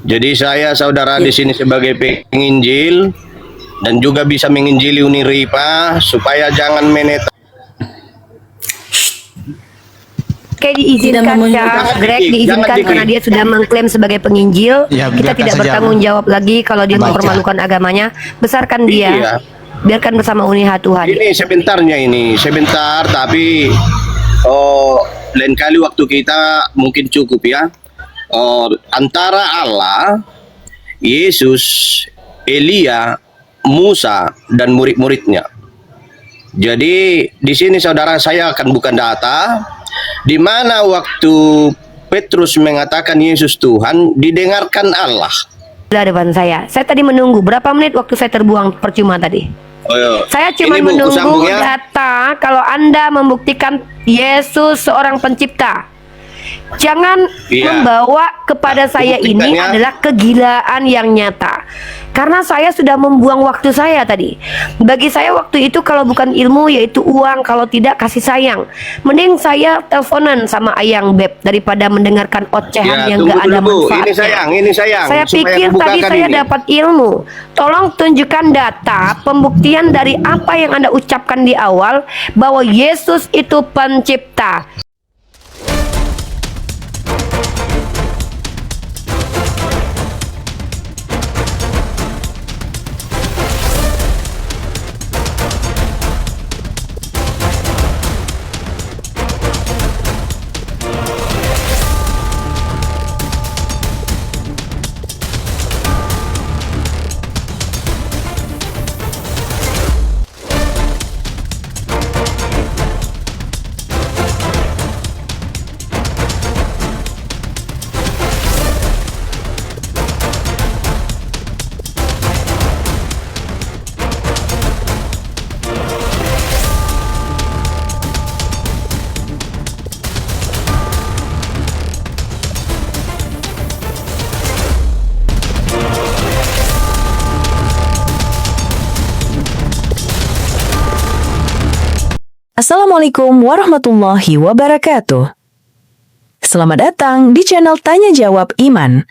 Jadi saya saudara di sini sebagai penginjil dan juga bisa menginjili Uniripa supaya jangan meneta. Oke, diizinkan Kak Greg, diizinkan karena dia sudah mengklaim sebagai penginjil. Ya, kita biarkan tidak saja. bertanggung jawab lagi kalau dia Baca. mempermalukan agamanya. Besarkan dia. Iya. Biarkan bersama Uniha Tuhan. Ini sebentar tapi lain kali waktu kita mungkin cukup ya. Antara Allah, Yesus, Elia, Musa dan murid-muridnya. Jadi di sini saudara saya akan bukan data di mana waktu Petrus mengatakan Yesus Tuhan didengarkan Allah. Di depan saya tadi menunggu berapa menit waktu saya terbuang percuma tadi. Saya cuma Ini, Bu, menunggu kusambung ya. data kalau Anda membuktikan Yesus seorang pencipta. Jangan Iya. membawa kepada saya ini buktikan ya. adalah kegilaan yang nyata. Karena saya sudah membuang waktu saya tadi. Bagi saya waktu itu kalau bukan ilmu yaitu uang, kalau tidak kasih sayang. Mending saya teleponan sama Ayang Beb daripada mendengarkan ocehan yang tunggu gak ada dulu, Bu. manfaatnya. Ini sayang. Saya supaya pikir aku tadi bukakan saya ini. dapat ilmu. Tolong tunjukkan data pembuktian dari apa yang Anda ucapkan di awal bahwa Yesus itu pencipta. Assalamualaikum warahmatullahi wabarakatuh. Selamat datang di channel Tanya Jawab Iman,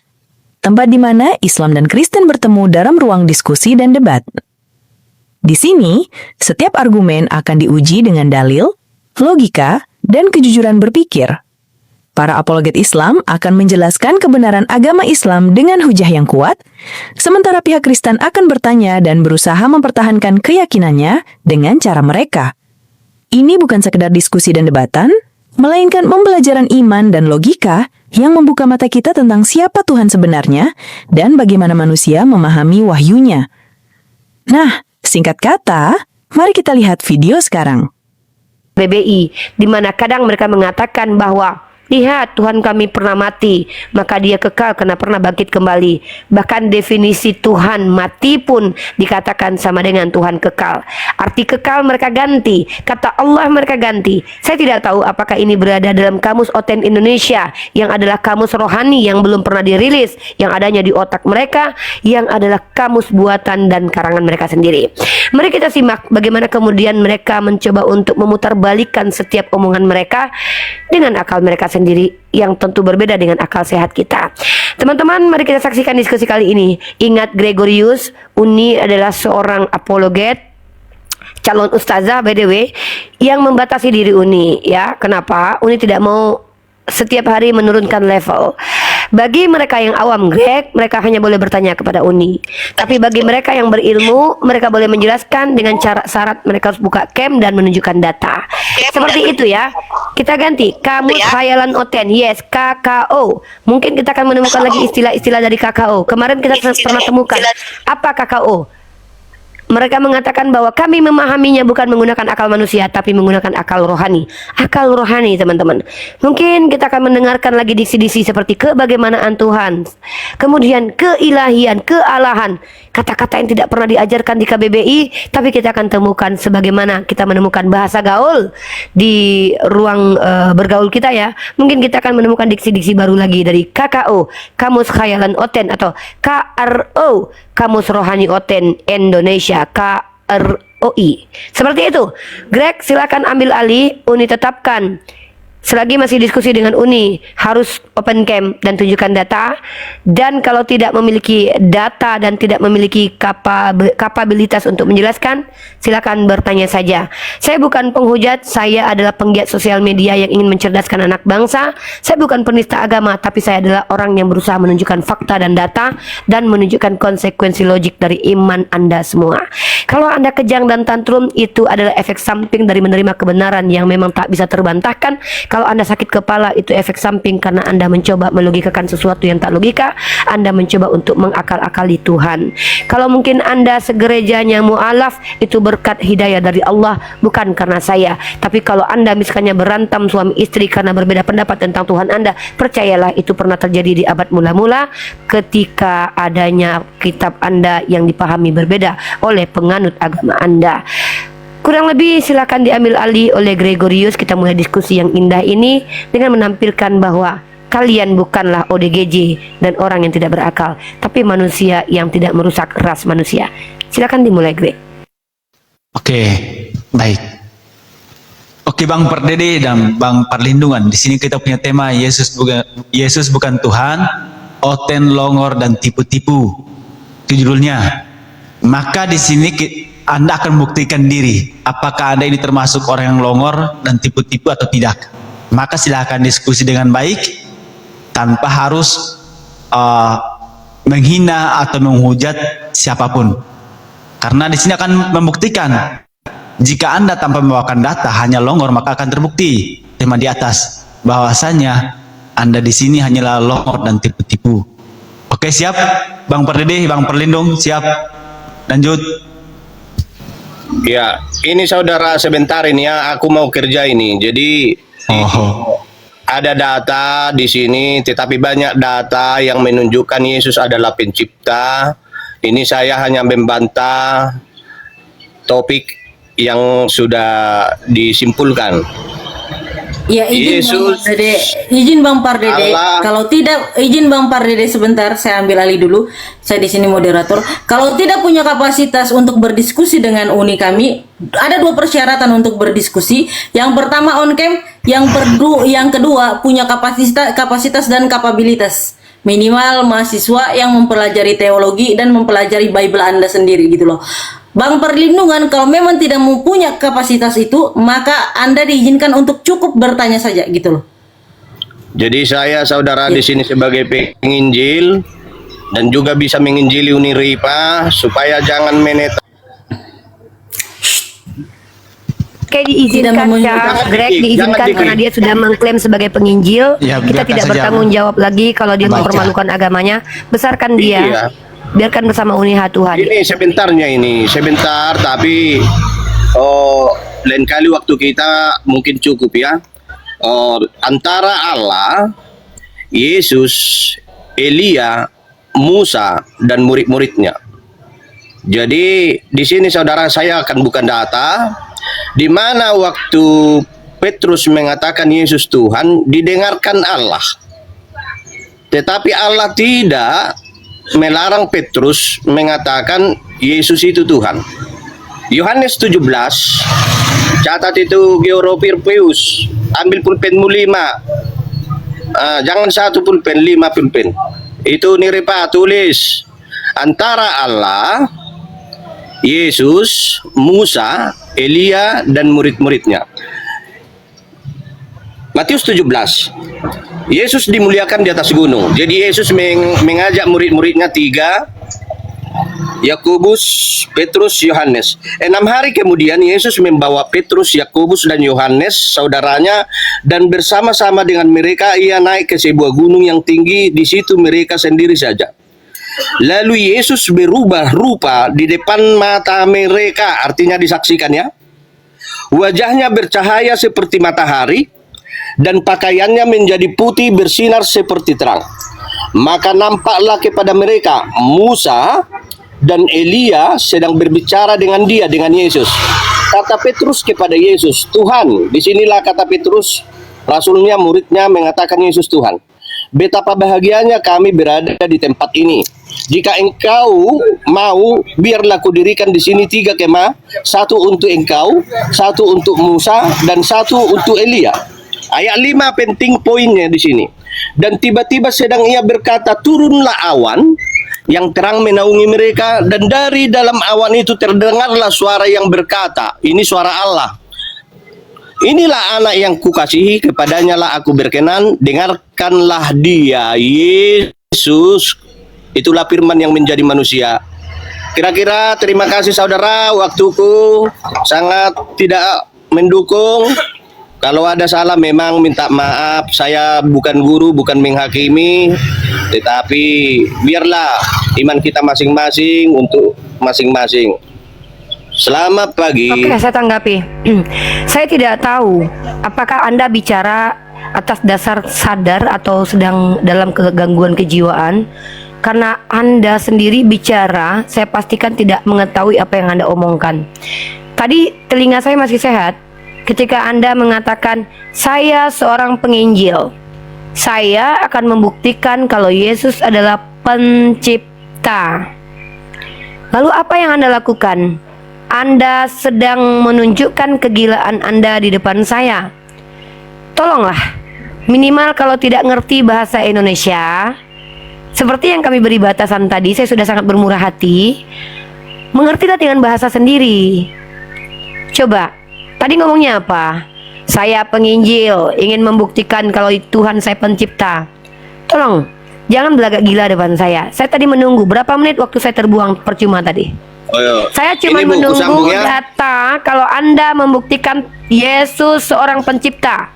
tempat di mana Islam dan Kristen bertemu dalam ruang diskusi dan debat. Di sini, setiap argumen akan diuji dengan dalil, logika, dan kejujuran berpikir. Para apologet Islam akan menjelaskan kebenaran agama Islam dengan hujah yang kuat, sementara pihak Kristen akan bertanya dan berusaha mempertahankan keyakinannya dengan cara mereka. Ini bukan sekedar diskusi dan debatan, melainkan pembelajaran iman dan logika yang membuka mata kita tentang siapa Tuhan sebenarnya dan bagaimana manusia memahami wahyunya. Nah, singkat kata, mari kita lihat video sekarang. BBI, di mana kadang mereka mengatakan bahwa lihat Tuhan kami pernah mati, maka dia kekal karena pernah bangkit kembali. Bahkan definisi Tuhan mati pun dikatakan sama dengan Tuhan kekal. Arti kekal mereka ganti, kata Allah mereka ganti. Saya tidak tahu apakah ini berada dalam Kamus Oten Indonesia, yang adalah kamus rohani yang belum pernah dirilis, yang adanya di otak mereka, yang adalah kamus buatan dan karangan mereka sendiri. Mari kita simak bagaimana kemudian mereka mencoba untuk memutarbalikkan setiap omongan mereka dengan akal mereka sendiri yang tentu berbeda dengan akal sehat kita. Teman-teman, mari kita saksikan diskusi kali ini. Ingat, Gregorius Uni adalah seorang apologet, calon ustazah by the way, yang membatasi diri Uni ya. Kenapa? Uni tidak mau setiap hari menurunkan level. Bagi mereka yang awam Greg, mereka hanya boleh bertanya kepada Uni. Tapi bagi mereka yang berilmu, mereka boleh menjelaskan dengan syarat mereka harus buka cam dan menunjukkan data. Seperti itu ya. Kita ganti Kamus Khayalan Oten. Yes, KKO. Mungkin kita akan menemukan lagi istilah-istilah dari KKO. Kemarin kita pernah temukan apa KKO. Mereka mengatakan bahwa kami memahaminya bukan menggunakan akal manusia, tapi menggunakan akal rohani. Akal rohani, teman-teman. Mungkin kita akan mendengarkan lagi diksi-diksi seperti kebagaimanaan Tuhan, kemudian keilahian, kealahan, kata-kata yang tidak pernah diajarkan di KBBI, tapi kita akan temukan sebagaimana kita menemukan bahasa gaul di ruang bergaul kita ya. Mungkin kita akan menemukan diksi-diksi baru lagi dari KKO, Kamus Khayalan Oten, atau KRO, Kamus Rohani Oten Indonesia, KROI. Seperti itu. Greg, silakan ambil alih. Uni tetapkan Selagi masih diskusi dengan Uni, harus open cam dan tunjukkan data. Dan kalau tidak memiliki data dan tidak memiliki kapabilitas untuk menjelaskan, silakan bertanya saja. Saya bukan penghujat, saya adalah penggiat sosial media yang ingin mencerdaskan anak bangsa. Saya bukan penista agama, tapi saya adalah orang yang berusaha menunjukkan fakta dan data dan menunjukkan konsekuensi logik dari iman Anda semua. Kalau Anda kejang dan tantrum, itu adalah efek samping dari menerima kebenaran yang memang tak bisa terbantahkan. Kalau Anda sakit kepala, itu efek samping karena Anda mencoba melogikakan sesuatu yang tak logika. Anda mencoba untuk mengakal-akali Tuhan. Kalau mungkin Anda segerejanya mu'alaf, itu berkat hidayah dari Allah, bukan karena saya. Tapi kalau Anda misalnya berantam suami istri karena berbeda pendapat tentang Tuhan Anda, percayalah itu pernah terjadi di abad mula-mula ketika adanya kitab Anda yang dipahami berbeda oleh penganut agama Anda. Kurang lebih silakan diambil alih oleh Gregorius. Kita mulai diskusi yang indah ini dengan menampilkan bahwa kalian bukanlah ODGJ dan orang yang tidak berakal, tapi manusia yang tidak merusak ras manusia. Silakan dimulai, Greg. Oke, baik. Oke, Bang Pardede dan Bang Perlindungan. Di sini kita punya tema Yesus bukan Tuhan, oten, longor, dan tipu-tipu. Itu judulnya. Maka di sini Anda akan membuktikan diri, apakah Anda ini termasuk orang yang longor dan tipu-tipu atau tidak. Maka silakan diskusi dengan baik, tanpa harus menghina atau menghujat siapapun. Karena di sini akan membuktikan, jika Anda tanpa membawakan data hanya longor, maka akan terbukti tema di atas bahwasanya Anda di sini hanyalah longor dan tipu-tipu. Oke, siap, Bang Pardede, Bang Perlindung, siap. Lanjut. Ya, ini saudara sebentar ini ya, aku mau kerja ini. Jadi ada data di sini, tetapi banyak data yang menunjukkan Yesus adalah pencipta. Ini saya hanya membantah topik yang sudah disimpulkan. Ya, Yesus, izin Bang Pardede. Allah. Kalau tidak, izin Bang Pardede sebentar, saya ambil alih dulu. Saya di sini moderator. Kalau tidak punya kapasitas untuk berdiskusi dengan Uni kami, ada dua persyaratan untuk berdiskusi. Yang pertama on cam, yang kedua punya kapasitas dan kapabilitas. Minimal mahasiswa yang mempelajari teologi dan mempelajari Bible Anda sendiri gitu loh. Bang Perlindungan, kalau memang tidak mempunyai kapasitas itu, maka Anda diizinkan untuk cukup bertanya saja gitu loh. Jadi saya saudara di sini sebagai penginjil dan juga bisa menginjili Uni Ripa supaya jangan Oke, diizinkan Kak Greg, diizinkan karena dia sudah mengklaim sebagai penginjil. Ya, kita tidak bertanggung jawab lagi kalau dia mempermalukan agamanya. Besarkan dia. Iya. Biarkan bersama Uniha Tuhan. Ini sebentar, tapi lain kali waktu kita mungkin cukup ya. Antara Allah, Yesus, Elia, Musa, dan murid-muridnya. Jadi di sini saudara saya akan bukan data, di mana waktu Petrus mengatakan Yesus Tuhan, didengarkan Allah. Tetapi Allah tidak melarang Petrus mengatakan Yesus itu Tuhan. Yohanes 17, catat itu Georopirpeus, ambil pulpenmu 5, jangan 1 pulpen, 5 pulpen. Itu Niripa tulis antara Allah, Yesus, Musa, Elia, dan murid-muridnya. Matius 17, Yesus dimuliakan di atas gunung. Jadi Yesus mengajak murid-muridnya 3, Yakobus, Petrus, Yohanes. 6 hari kemudian Yesus membawa Petrus, Yakobus, dan Yohanes, saudaranya, dan bersama-sama dengan mereka ia naik ke sebuah gunung yang tinggi. Di situ mereka sendiri saja. Lalu Yesus berubah rupa di depan mata mereka, artinya disaksikan ya. Wajahnya bercahaya seperti matahari, dan pakaiannya menjadi putih bersinar seperti terang. Maka nampaklah kepada mereka Musa dan Elia sedang berbicara dengan Yesus. Kata Petrus kepada Yesus, Tuhan. Disinilah kata Petrus, rasulnya, muridnya mengatakan Yesus Tuhan. Betapa bahagianya kami berada di tempat ini. Jika engkau mau, biarlah kudirikan di sini 3 kemah, 1 untuk engkau, 1 untuk Musa, dan 1 untuk Elia. Ayat 5 penting poinnya di sini. Dan tiba-tiba sedang ia berkata, turunlah awan yang terang menaungi mereka, dan dari dalam awan itu terdengarlah suara yang berkata, ini suara Allah. Inilah anak yang kukasihi, kepadanya lah aku berkenan, dengarkanlah dia. Yesus, itulah firman yang menjadi manusia. Kira-kira terima kasih saudara, waktuku sangat tidak mendukung. Kalau ada salah memang minta maaf, saya bukan guru, bukan menghakimi, tetapi biarlah iman kita masing-masing untuk masing-masing. Selamat pagi. Oke, saya tanggapi. Saya tidak tahu apakah Anda bicara atas dasar sadar atau sedang dalam kegangguan kejiwaan. Karena Anda sendiri bicara, saya pastikan tidak mengetahui apa yang Anda omongkan. Tadi telinga saya masih sehat ketika Anda mengatakan, saya seorang penginjil. Saya akan membuktikan kalau Yesus adalah pencipta. Lalu apa yang Anda lakukan? Anda sedang menunjukkan kegilaan Anda di depan saya. Tolonglah, minimal kalau tidak ngerti bahasa Indonesia, seperti yang kami beri batasan tadi, saya sudah sangat bermurah hati. Mengertilah dengan bahasa sendiri. Coba, tadi ngomongnya apa? Saya penginjil, ingin membuktikan kalau Tuhan saya pencipta. Tolong, jangan belagak gila depan saya. Saya tadi menunggu, berapa menit waktu saya terbuang percuma tadi? Saya cuma Ini, Bu, menunggu kusambung ya. data kalau Anda membuktikan Yesus seorang pencipta.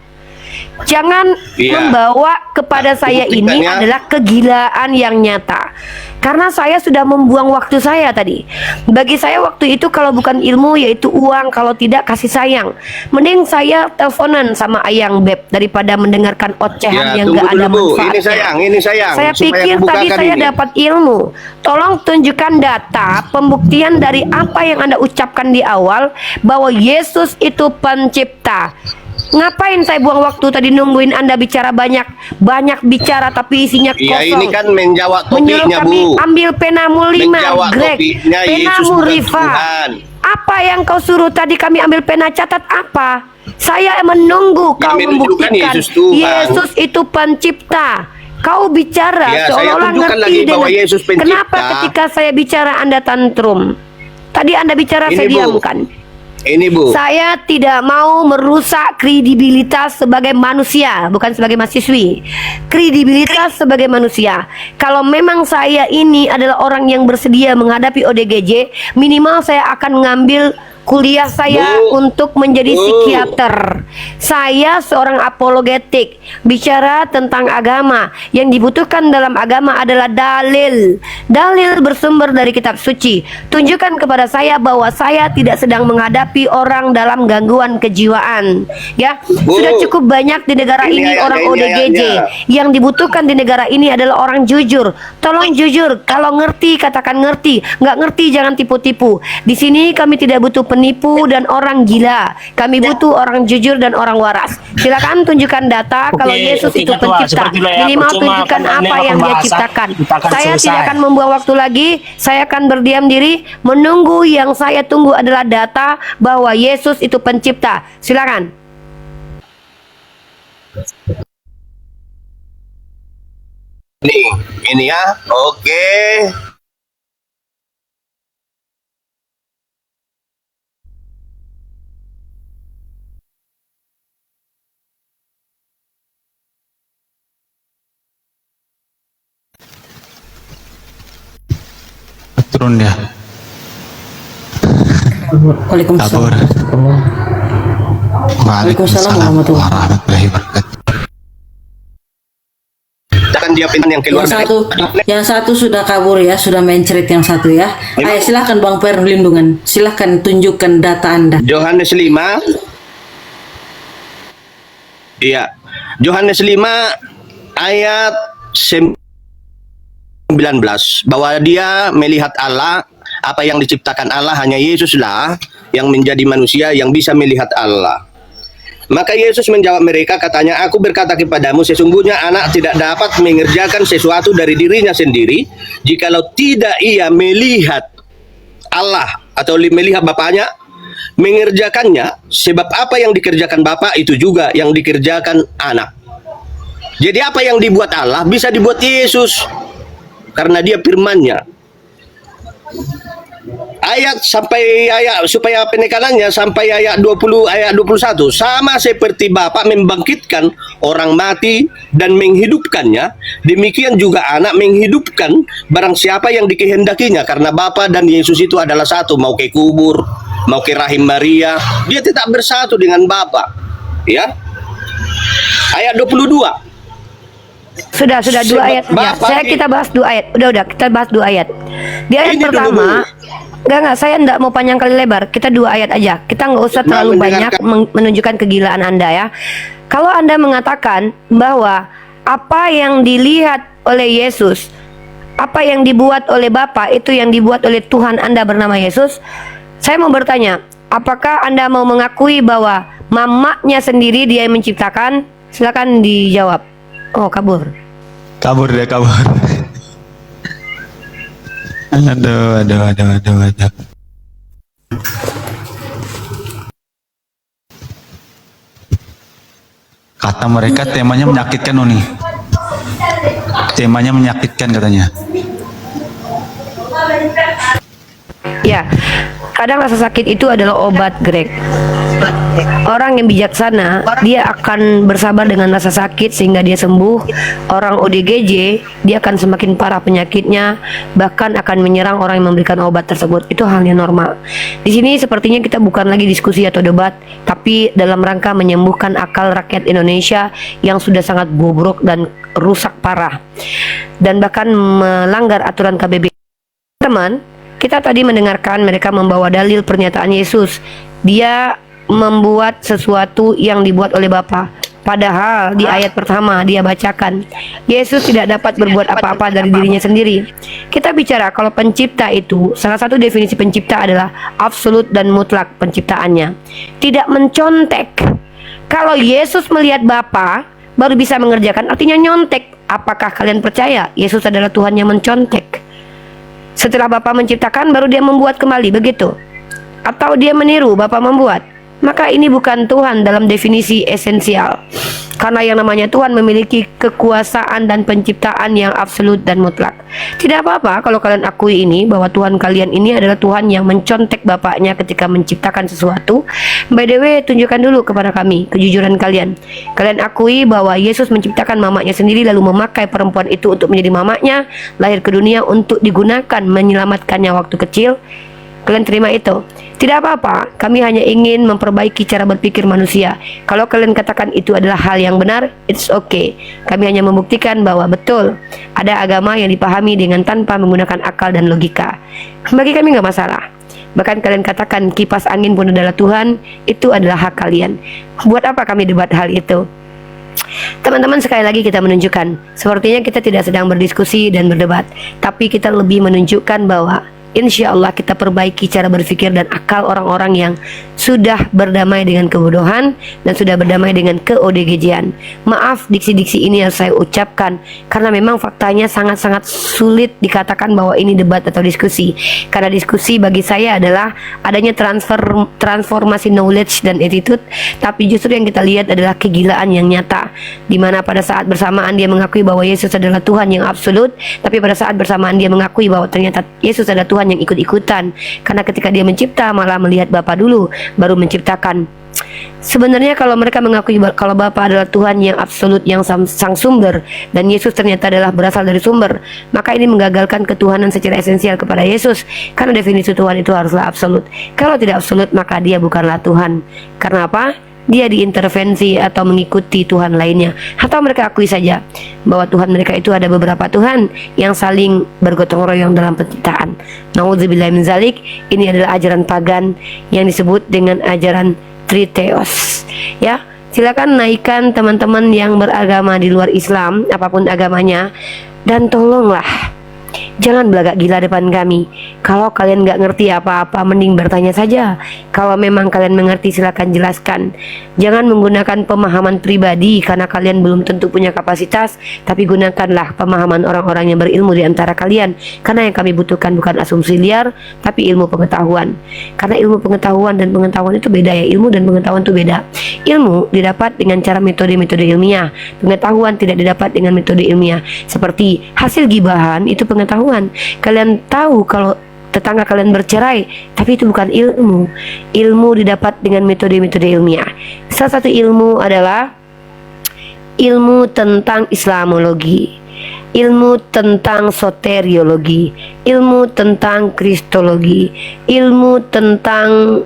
Jangan membawa kepada saya ini buktikannya. adalah kegilaan yang nyata. Karena saya sudah membuang waktu saya tadi. Bagi saya waktu itu kalau bukan ilmu yaitu uang, kalau tidak kasih sayang. Mending saya teleponan sama Ayang Beb daripada mendengarkan ocehan yang tunggu gak ada dulu, Bu. manfaatnya. Ini sayang. Saya supaya pikir aku tadi bukakan saya ini. dapat ilmu. Tolong tunjukkan data pembuktian dari apa yang Anda ucapkan di awal bahwa Yesus itu pencipta. Ngapain saya buang waktu tadi nungguin Anda bicara banyak bicara tapi isinya kosong. Iya, ini kan menjawab Menyuruh topiknya, kami Bu. ambil penamu 5, Menjawab Greg, topiknya, Yesus penamu bukan Riva. Tuhan. Apa yang kau suruh tadi kami ambil pena catat apa? Saya menunggu kau Kami membuktikan tunjukkan Yesus Tuhan. Yesus itu pencipta. Kau bicara Ya, saya seolah-olah tunjukkan ngerti lagi bahwa dengan Yesus pencipta. kenapa ketika saya bicara Anda tantrum. Tadi Anda bicara Ini, saya Bu. diamkan. Ini, Bu. Saya tidak mau merusak kredibilitas sebagai manusia, bukan sebagai mahasiswi. Kredibilitas sebagai manusia. Kalau memang saya ini adalah orang yang bersedia menghadapi ODGJ, minimal saya akan ngambil kuliah saya Bu. untuk menjadi Bu. psikiater. Saya seorang apologetik, bicara tentang agama. Yang dibutuhkan dalam agama adalah dalil. Dalil bersumber dari kitab suci. Tunjukkan kepada saya bahwa saya tidak sedang menghadapi orang dalam gangguan kejiwaan. Ya, Bu. sudah cukup banyak di negara Ini ini ayatnya, orang ini ODGJ. ayatnya. Yang dibutuhkan di negara ini adalah orang jujur. Tolong jujur. Kalau ngerti katakan ngerti. Nggak ngerti jangan tipu-tipu. Di sini kami tidak butuh penipu dan orang gila. Kami butuh orang jujur dan orang waras. Silakan tunjukkan data kalau Yesus itu Ketua, pencipta. seperti itu ya, Minimal percuma tunjukkan akan apa yang dia pembahasan, ciptakan. kita akan Saya selesai. tidak akan membuang waktu lagi. Saya akan berdiam diri menunggu. Yang saya tunggu adalah data bahwa Yesus itu pencipta. Silakan. Ini ya. Oke. Turun dia. Waalaikumsalam. Kabur. Waalaikumsalam warahmatullahi warahmatullahi wabarakatuh. Akan dia pindah yang keluar Yang satu sudah kabur ya, sudah mencret yang satu ya. Ayo silahkan Bang Perlindungan, silahkan tunjukkan data Anda. Yohanes 5. Iya. Yohanes 5 ayat 19 bahwa dia melihat Allah, apa yang diciptakan Allah hanya Yesuslah yang menjadi manusia yang bisa melihat Allah. Maka Yesus menjawab mereka, katanya, aku berkata kepadamu, sesungguhnya anak tidak dapat mengerjakan sesuatu dari dirinya sendiri jikalau tidak ia melihat Allah atau melihat Bapaknya. mengerjakannya, sebab apa yang dikerjakan Bapa itu juga yang dikerjakan anak. Jadi apa yang dibuat Allah bisa dibuat Yesus karena dia firman-Nya. Ayat sampai ayat supaya penekanannya sampai ayat 20 ayat 21 sama seperti Bapa membangkitkan orang mati dan menghidupkannya, demikian juga anak menghidupkan barang siapa yang dikehendakinya, karena Bapa dan Yesus itu adalah satu, mau ke kubur, mau ke rahim Maria, dia tetap bersatu dengan Bapa. Ya. Ayat 22. Sudah dua Sebab ayat saja. Bapak Kita bahas dua ayat. Udah kita bahas dua ayat. Di ayat Ini pertama, enggak, saya enggak mau panjang kali lebar. Kita dua ayat aja. Kita nggak usah terlalu banyak menunjukkan kegilaan Anda ya. Kalau Anda mengatakan bahwa apa yang dilihat oleh Yesus, apa yang dibuat oleh Bapa itu yang dibuat oleh Tuhan Anda bernama Yesus, saya mau bertanya, apakah Anda mau mengakui bahwa mamanya sendiri dia yang menciptakan? Silakan dijawab. Oh, kabur. Kabur dia, kabur. Aduh. Kata mereka temanya menyakitkan, Uni. Temanya menyakitkan katanya. Ya, kadang rasa sakit itu adalah obat, Greg. Orang yang bijaksana, dia akan bersabar dengan rasa sakit sehingga dia sembuh. Orang ODGJ, dia akan semakin parah penyakitnya, bahkan akan menyerang orang yang memberikan obat tersebut. Itu hal yang normal. Di sini sepertinya kita bukan lagi diskusi atau debat, tapi dalam rangka menyembuhkan akal rakyat Indonesia yang sudah sangat bobrok dan rusak parah, dan bahkan melanggar aturan KBB. Teman, kita tadi mendengarkan mereka membawa dalil pernyataan Yesus. Dia membuat sesuatu yang dibuat oleh Bapa. Padahal di ayat pertama dia bacakan, Yesus tidak dapat berbuat apa-apa dari dirinya sendiri. Kita bicara kalau pencipta itu, salah satu definisi pencipta adalah absolut dan mutlak penciptaannya. Tidak mencontek. Kalau Yesus melihat Bapa baru bisa mengerjakan, artinya nyontek. Apakah kalian percaya Yesus adalah Tuhan yang mencontek? Setelah Bapa menciptakan baru dia membuat kembali, begitu? Atau dia meniru Bapa membuat? Maka ini bukan Tuhan dalam definisi esensial. Karena yang namanya Tuhan memiliki kekuasaan dan penciptaan yang absolut dan mutlak. Tidak apa-apa kalau kalian akui ini, bahwa Tuhan kalian ini adalah Tuhan yang mencontek Bapaknya ketika menciptakan sesuatu. By the way, tunjukkan dulu kepada kami kejujuran kalian. Kalian akui bahwa Yesus menciptakan mamanya sendiri, lalu memakai perempuan itu untuk menjadi mamanya, lahir ke dunia untuk digunakan menyelamatkannya waktu kecil. Kalian terima itu? Tidak apa-apa, kami hanya ingin memperbaiki cara berpikir manusia. Kalau kalian katakan itu adalah hal yang benar, it's okay. Kami hanya membuktikan bahwa betul ada agama yang dipahami dengan tanpa menggunakan akal dan logika. Bagi kami nggak masalah. Bahkan kalian katakan kipas angin pun adalah Tuhan, itu adalah hak kalian. Buat apa kami debat hal itu? Teman-teman, sekali lagi kita menunjukkan, sepertinya kita tidak sedang berdiskusi dan berdebat, tapi kita lebih menunjukkan bahwa insya Allah kita perbaiki cara berpikir dan akal orang-orang yang sudah berdamai dengan kebodohan dan sudah berdamai dengan ke-ODGJ-an. Maaf diksi-diksi ini yang saya ucapkan, karena memang faktanya sangat-sangat sulit dikatakan bahwa ini debat atau diskusi. Karena diskusi bagi saya adalah adanya transformasi knowledge dan attitude, tapi justru yang kita lihat adalah kegilaan yang nyata, dimana pada saat bersamaan dia mengakui bahwa Yesus adalah Tuhan yang absolut, tapi pada saat bersamaan dia mengakui bahwa ternyata Yesus adalah Tuhan yang ikut-ikutan, karena ketika dia mencipta malah melihat Bapa dulu baru menciptakan. Sebenarnya kalau mereka mengakui kalau Bapa adalah Tuhan yang absolut, yang sang sumber, dan Yesus ternyata adalah berasal dari sumber, maka ini menggagalkan ketuhanan secara esensial kepada Yesus, karena definisi Tuhan itu haruslah absolut. Kalau tidak absolut maka dia bukanlah Tuhan. Karena apa? Dia diintervensi atau mengikuti Tuhan lainnya. Atau mereka akui saja bahwa Tuhan mereka itu ada beberapa Tuhan yang saling bergotong royong dalam penciptaan. Nauzubillah min zalik. Ini adalah ajaran pagan yang disebut dengan ajaran Triteos. Ya, silakan naikkan teman-teman yang beragama di luar Islam, apapun agamanya, dan tolonglah jangan belagak gila depan kami. Kalau kalian gak ngerti apa-apa, mending bertanya saja. Kalau memang kalian mengerti silakan jelaskan. Jangan menggunakan pemahaman pribadi karena kalian belum tentu punya kapasitas, tapi gunakanlah pemahaman orang-orang yang berilmu di antara kalian. Karena yang kami butuhkan bukan asumsi liar, tapi ilmu pengetahuan. Karena ilmu pengetahuan dan pengetahuan itu beda ya, ilmu dan pengetahuan itu beda. Ilmu didapat dengan cara metode-metode ilmiah, pengetahuan tidak didapat dengan metode ilmiah. Seperti hasil gibahan itu pengetahuan. Kalian tahu kalau tetangga kalian bercerai, tapi itu bukan ilmu. Ilmu didapat dengan metode-metode ilmiah. Salah satu ilmu adalah ilmu tentang Islamologi, ilmu tentang soteriologi, ilmu tentang kristologi, ilmu tentang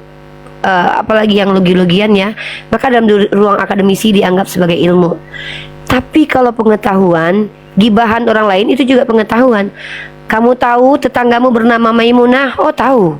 apalagi yang logi-logian ya. Maka dalam ruang akademisi dianggap sebagai ilmu. Tapi kalau pengetahuan, gibahan orang lain itu juga pengetahuan. Kamu tahu tetanggamu bernama Maimunah? Oh tahu.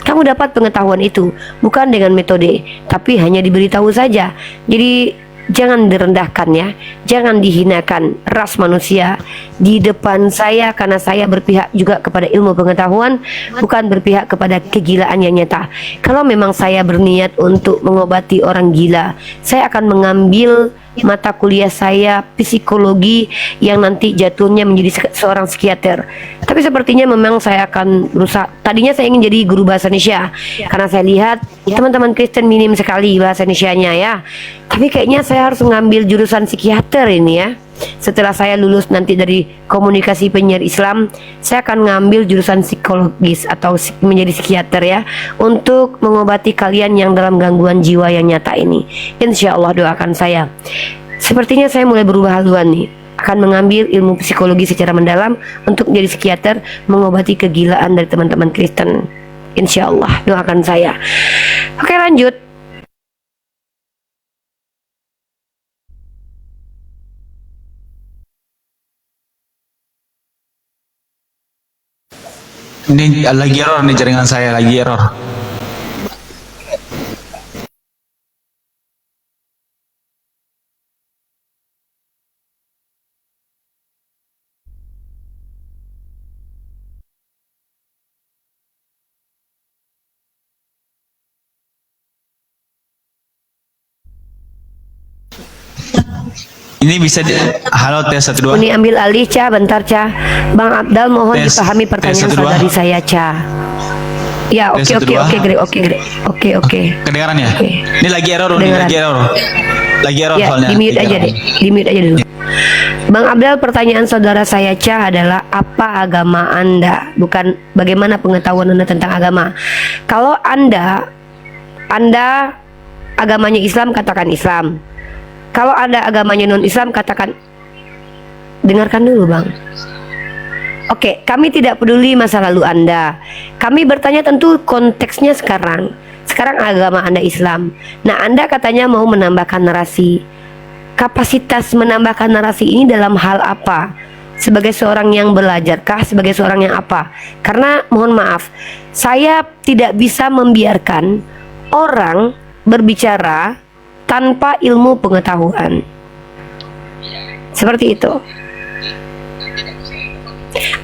Kamu dapat pengetahuan itu bukan dengan metode, tapi hanya diberitahu saja. Jadi jangan direndahkan ya, jangan dihinakan ras manusia di depan saya karena saya berpihak juga kepada ilmu pengetahuan, bukan berpihak kepada kegilaan yang nyata. Kalau memang saya berniat untuk mengobati orang gila, saya akan mengambil mata kuliah saya psikologi yang nanti jatuhnya menjadi seorang psikiater. Tapi sepertinya memang saya akan berusaha. Tadinya saya ingin jadi guru bahasa Indonesia karena saya lihat teman-teman Kristen minim sekali bahasa Indonesianya ya. Tapi kayaknya saya harus mengambil jurusan psikiater ini ya. Setelah saya lulus nanti dari komunikasi penyiar Islam, saya akan ngambil jurusan psikologis atau menjadi psikiater ya, untuk mengobati kalian yang dalam gangguan jiwa yang nyata ini. Insya Allah doakan saya. Sepertinya saya mulai berubah haluan nih, akan mengambil ilmu psikologi secara mendalam untuk menjadi psikiater, mengobati kegilaan dari teman-teman Kristen. Insya Allah doakan saya. Oke lanjut. Ini lagi error nih, jaringan saya lagi error. Ini bisa halo tes 1 2. Uni ambil alih Ca, bentar Ca. Bang Abdal mohon Tes, dipahami pertanyaan tes 1 2. saudari saya Ca. Ya Tes oke 1 2. oke. Kedengaran ya? Oke. Ini lagi error nih, Kedengaran. lagi error. Lagi error Ya soalnya. di mute Lagi aja error. deh, di mute aja dulu. Bang Abdal, pertanyaan saudara saya Ca adalah apa agama Anda, bukan bagaimana pengetahuan Anda tentang agama. Kalau Anda agamanya Islam, katakan Islam. Kalau Anda agamanya non-Islam, katakan. Dengarkan dulu Bang. Oke, kami tidak peduli masa lalu Anda. Kami bertanya tentu konteksnya sekarang. Sekarang agama Anda Islam. Nah, Anda katanya mau menambahkan narasi. Kapasitas menambahkan narasi ini dalam hal apa? Sebagai seorang yang belajarkah? Sebagai seorang yang apa? Karena mohon maaf, saya tidak bisa membiarkan orang berbicara tanpa ilmu pengetahuan. Seperti itu.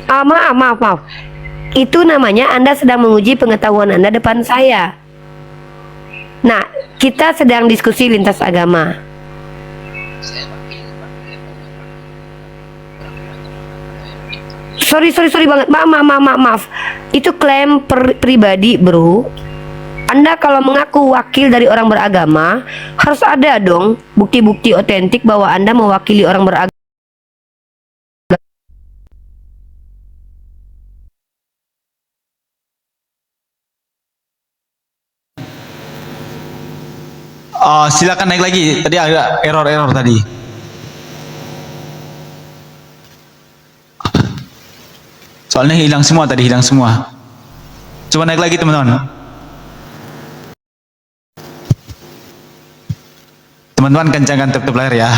Maaf. Itu namanya Anda sedang menguji pengetahuan Anda depan saya. Nah, kita sedang diskusi lintas agama. Sorry banget. Maaf. Itu klaim pribadi, bro. Anda kalau mengaku wakil dari orang beragama, harus ada dong bukti-bukti otentik bahwa Anda mewakili orang beragama. Oh, silakan naik lagi. Tadi ada error tadi. Soalnya hilang semua tadi, hilang semua. Coba naik lagi teman-teman. Teman-teman kencangkan tep layar ya.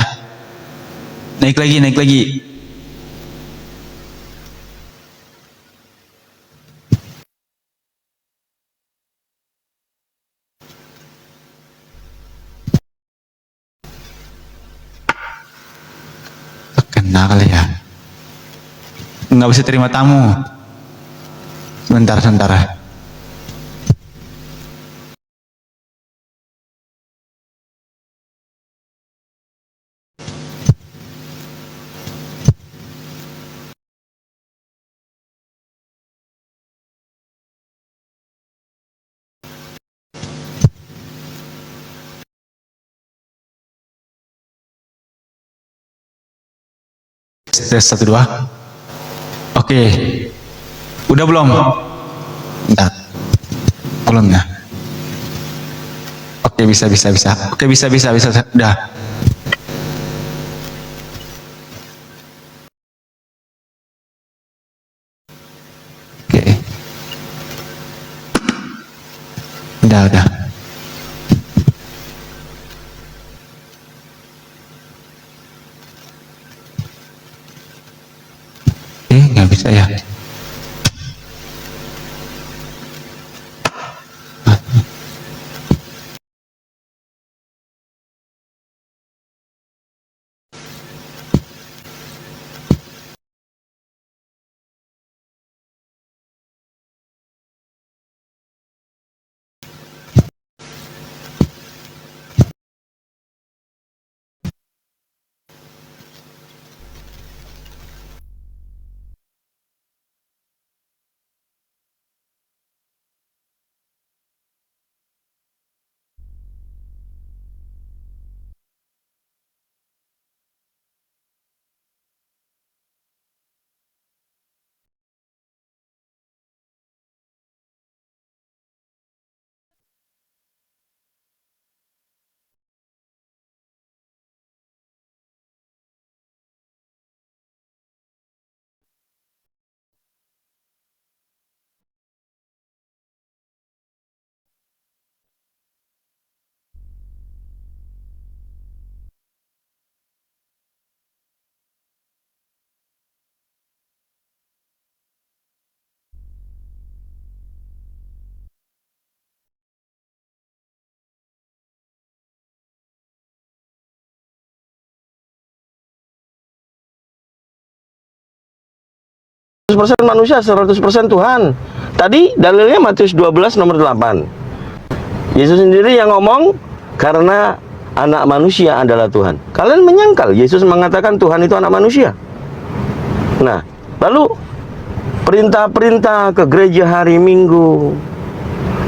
Naik lagi. Kena kali ya. Nggak bisa terima tamu. Sebentar. tes 1 2. Oke. Udah belum? Bentar. Belum ya? Oke, bisa. Oke, bisa. Udah. Oke. Udah. Nggak bisa ya. Persen manusia, 100% Tuhan. Tadi dalilnya Matius 12 nomor 8. Yesus sendiri yang ngomong, karena anak manusia adalah Tuhan. Kalian menyangkal Yesus mengatakan Tuhan itu anak manusia? Nah, lalu perintah-perintah ke gereja hari Minggu,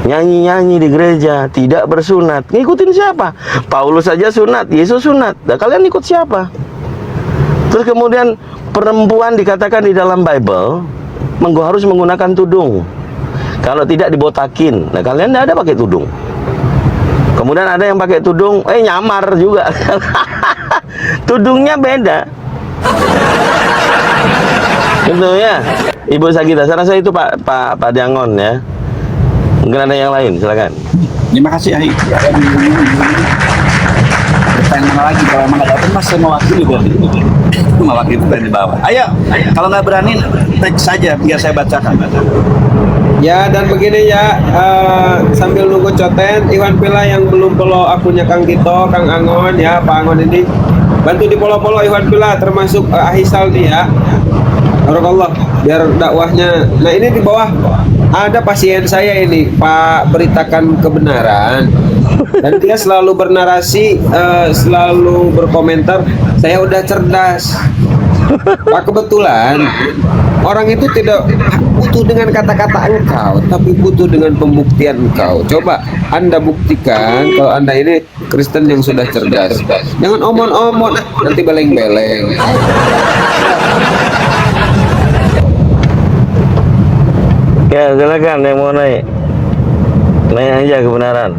nyanyi-nyanyi di gereja, tidak bersunat, ngikutin siapa? Paulus saja sunat, Yesus sunat. Nah, kalian ikut siapa? Terus kemudian perempuan dikatakan di dalam Bible harus menggunakan tudung. Kalau tidak dibotakin. Nah, kalian tidak ada pakai tudung. Kemudian ada yang pakai tudung, nyamar juga. Tudungnya beda. Gitu ya. Ibu Sagita, saya rasa itu Pak Diangon ya. Mungkin ada yang lain, silakan. Terima kasih, Ahi. Pertanyaan lagi, kalau emang nggak dapat mas saya mewakili buat mewakili di bawah. Ayo, kalau nggak berani teks saja biar saya bacakan. Ya, dan begini ya, sambil nunggu Coten, Iwan Pila yang belum follow akunnya Kang Tito, Kang Angon ya, Pak Angon ini bantu di follow Iwan Pila, termasuk Ahisal nih ya. Barakallah, biar dakwahnya. Nah, ini di bawah ada pasien saya ini, Pak, beritakan kebenaran. Dan dia selalu bernarasi, selalu berkomentar, saya udah cerdas. Pak, kebetulan orang itu tidak butuh dengan kata-kata engkau, tapi butuh dengan pembuktian engkau. Coba Anda buktikan kalau Anda ini Kristen yang sudah cerdas. Jangan omong-omong, nanti beleng-beleng. Ya, silakan yang mau naik. Naik aja kebenaran.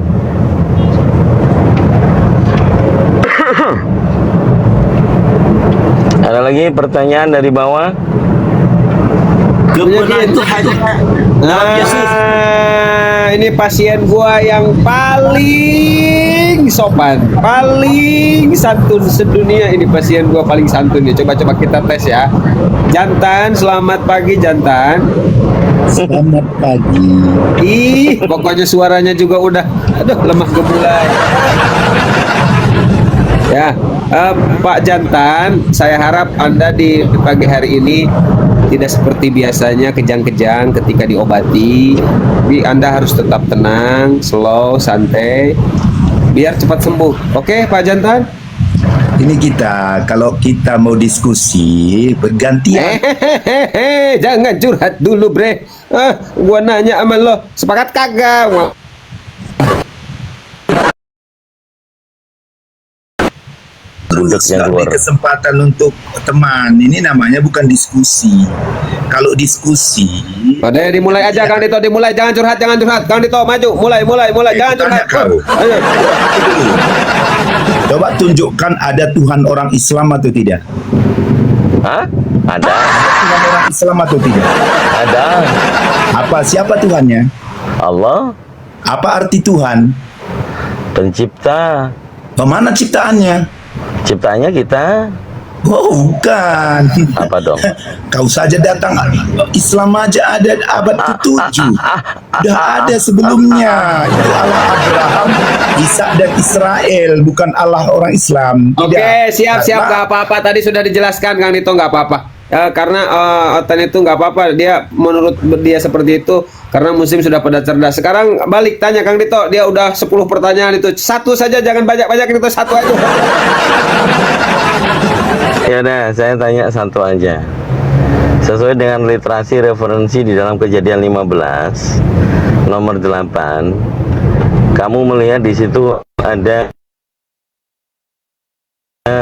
Ada lagi pertanyaan dari bawah? Kebenaran itu hanya Ini pasien gua yang paling sopan, paling santun sedunia. Ini pasien gua paling santun ya. Coba kita tes ya. Jantan, selamat pagi Jantan. selamat pagi. Ih, pokoknya suaranya juga udah, aduh, lemah gemulai. Ya, Pak Jantan, saya harap Anda di pagi hari ini tidak seperti biasanya kejang-kejang ketika diobati. Jadi Anda harus tetap tenang, slow, santai, biar cepat sembuh. Oke, Pak Jantan? Ini kalau kita mau diskusi bergantian. Jangan curhat dulu, bre. Gua nanya sama lo, sepakat kagak? dulu budek yang sebagai keluar. kesempatan untuk teman. Ini namanya bukan diskusi. Kalau diskusi, Ade dimulai aja Kang Dito, dimulai, jangan curhat. Kang Dito maju, mulai, jangan curhat. tanya kau. Ayo. Coba tunjukkan ada Tuhan orang Islam atau tidak? Hah? Ada? Tuhan orang Islam atau tidak? Ada. Siapa Tuhannya? Allah, Apa arti Tuhan? pencipta. Bagaimana ciptaannya? Ciptanya kita. Oh, bukan. Apa dong? Kau saja datang. Islam aja ada abad ke-7. Udah ada sebelumnya. Itu Allah Abraham, Ishak dan Israel, bukan Allah orang Islam. Tidak. Oke, siap, Karena- nggak apa-apa. Tadi sudah dijelaskan Kang Dito, nggak apa-apa. Karena Oten itu nggak apa-apa. Dia menurut dia seperti itu karena Muslim sudah pada cerdas. Sekarang balik tanya Kang Dito. Dia udah 10 pertanyaan itu. Satu saja, jangan banyak-banyak itu, satu aja. Ya udah, saya tanya satu aja. Sesuai dengan literasi referensi di dalam Kejadian 15 nomor 8, kamu melihat di situ ada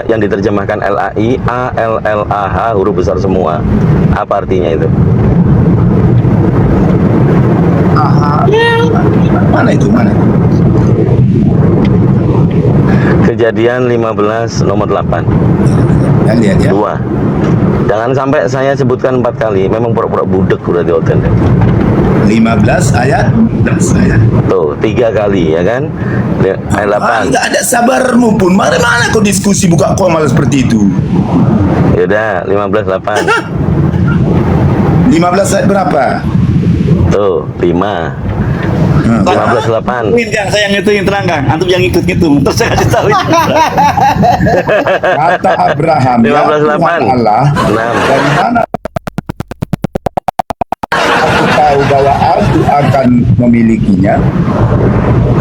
yang diterjemahkan LAI, ALLAH, huruf besar semua. Apa artinya itu? Mana itu? Mana? Kejadian 15 nomor 8. Yang lihat ya. 2. Jangan sampai saya sebutkan 4 kali. Memang pura-pura budek udah di Oten. 15 ayat. Tuh, 3 kali ya kan? Ayat 8. Enggak ada sabarmu pun. Mana kau diskusi buka komal seperti itu? Yaudah, 15:8. 15 ayat berapa? Tuh, 5. 15:8. Yang saya yang itu yang terangkan, antum yang ikut ngitung. Terus saya kasih tahu. Kata Abraham, ya 15:8. Tuhan Allah, 6. dari mana aku tahu bahwa aku akan memilikinya?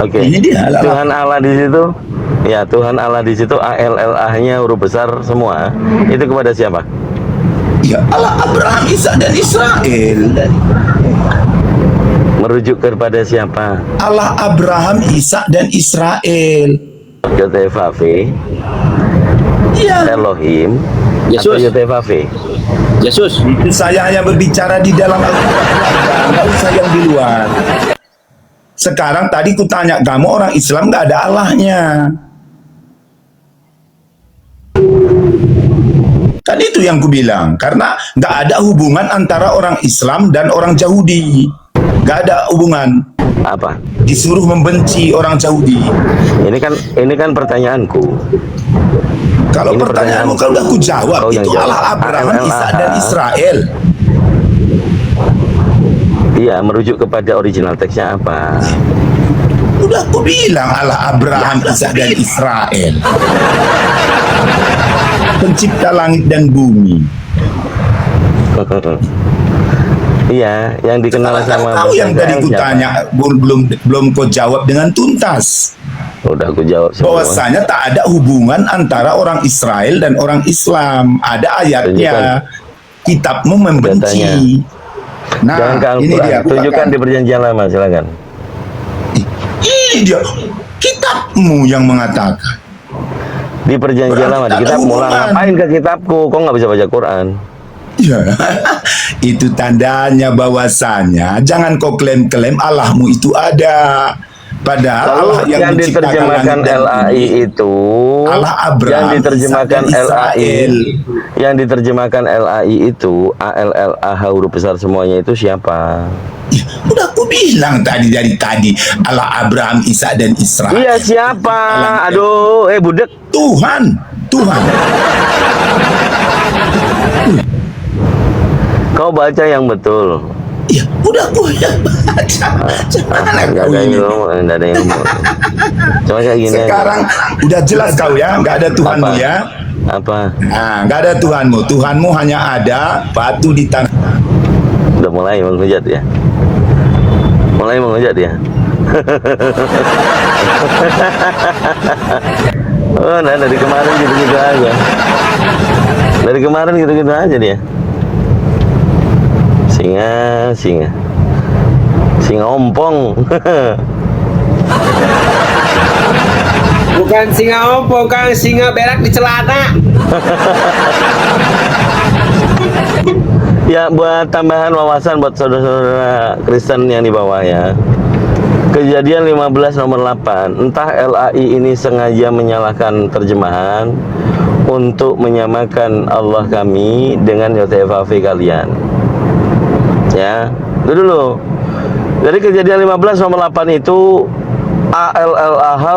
Oke. Ini dia Allah. Tuhan Allah di situ. Ya, Tuhan Allah di situ ALLAH-nya huruf besar semua. Itu kepada siapa? Ya Allah Abraham, Ishak dan Israel. Merujuk kepada siapa? Allah Abraham, Ishak dan Israel. Yotevave, Iya. Elohim, Yesus. atau Yotevave? Yesus. Itu saya hanya berbicara di dalam Al-Quran, nggak usah yang di luar. Sekarang tadi ku tanya kamu orang Islam nggak ada Allahnya. Kan itu yang ku bilang, karena nggak ada hubungan antara orang Islam dan orang Yahudi. Nggak ada hubungan. Apa? Disuruh membenci orang Yahudi. Ini kan pertanyaanku. Kalau Ini pertanyaanmu pertanyaan. kalau udah aku jawab, Oh, yang itu jawab. Allah Abraham, ALLAH. Ishak dan Israel. Iya, merujuk kepada original teksnya apa? Udah aku bilang Allah Abraham, Ishak dan Israel. Pencipta langit dan bumi. Iya, yang dikenal sama Tahu yang tadi ku siapa? tanya belum kau jawab dengan tuntas. Udah aku jawab semua. Bahwasanya tak ada hubungan antara orang Israel dan orang Islam. Ada ayatnya. Kitabmu membenci. Jangan ke Nah, ini Al-Quran. dia. Tunjukkan bukakan. di perjanjian lama, silakan. Ini dia. Kitabmu yang mengatakan. Di perjanjian Berarti lama, di tak ada kitab mulai hubungan. ngapain ke kitabku? Kok nggak bisa baca Quran? Ya, itu tandanya bahwasanya jangan kau klaim-klaim Allahmu itu ada. Padahal Lalu Allah yang menciptakan diterjemahkan langit dan LAI bumi, itu, Allah Abraham, yang diterjemahkan Ishak dan LAI, Israel. yang diterjemahkan LAI itu ALLAH huruf besar semuanya itu siapa? Ya, udah aku bilang tadi dari tadi Allah Abraham, Ishak dan Israel. Iya siapa? Aduh, budek. Tuhan. Kau baca yang betul. Ya, udah aku yang baca. Mana Nggak kau ada ini? ilmu, nggak ada ilmu. Cuma kayak gini. aja. Sekarang udah jelas kau ya, nggak ada Tuhanmu Apa? ya. Apa? Nah, nggak ada Tuhanmu. Tuhanmu hanya ada batu di tanah. Udah mulai menghujat ya. Mulai menghujat ya. Oh, nah dari kemarin gitu-gitu aja. Dari kemarin gitu-gitu aja dia. Singa ompong. Bukan singa opo, Kang, singa berak di celana. Ya, buat tambahan wawasan buat saudara-saudara Kristen yang di bawah ya. Kejadian 15 nomor 8, entah LAI ini sengaja menyalahkan terjemahan untuk menyamakan Allah kami dengan YTFAV kalian. Ya, itu dulu. Jadi kejadian 15 nomor 8 itu ALLAH.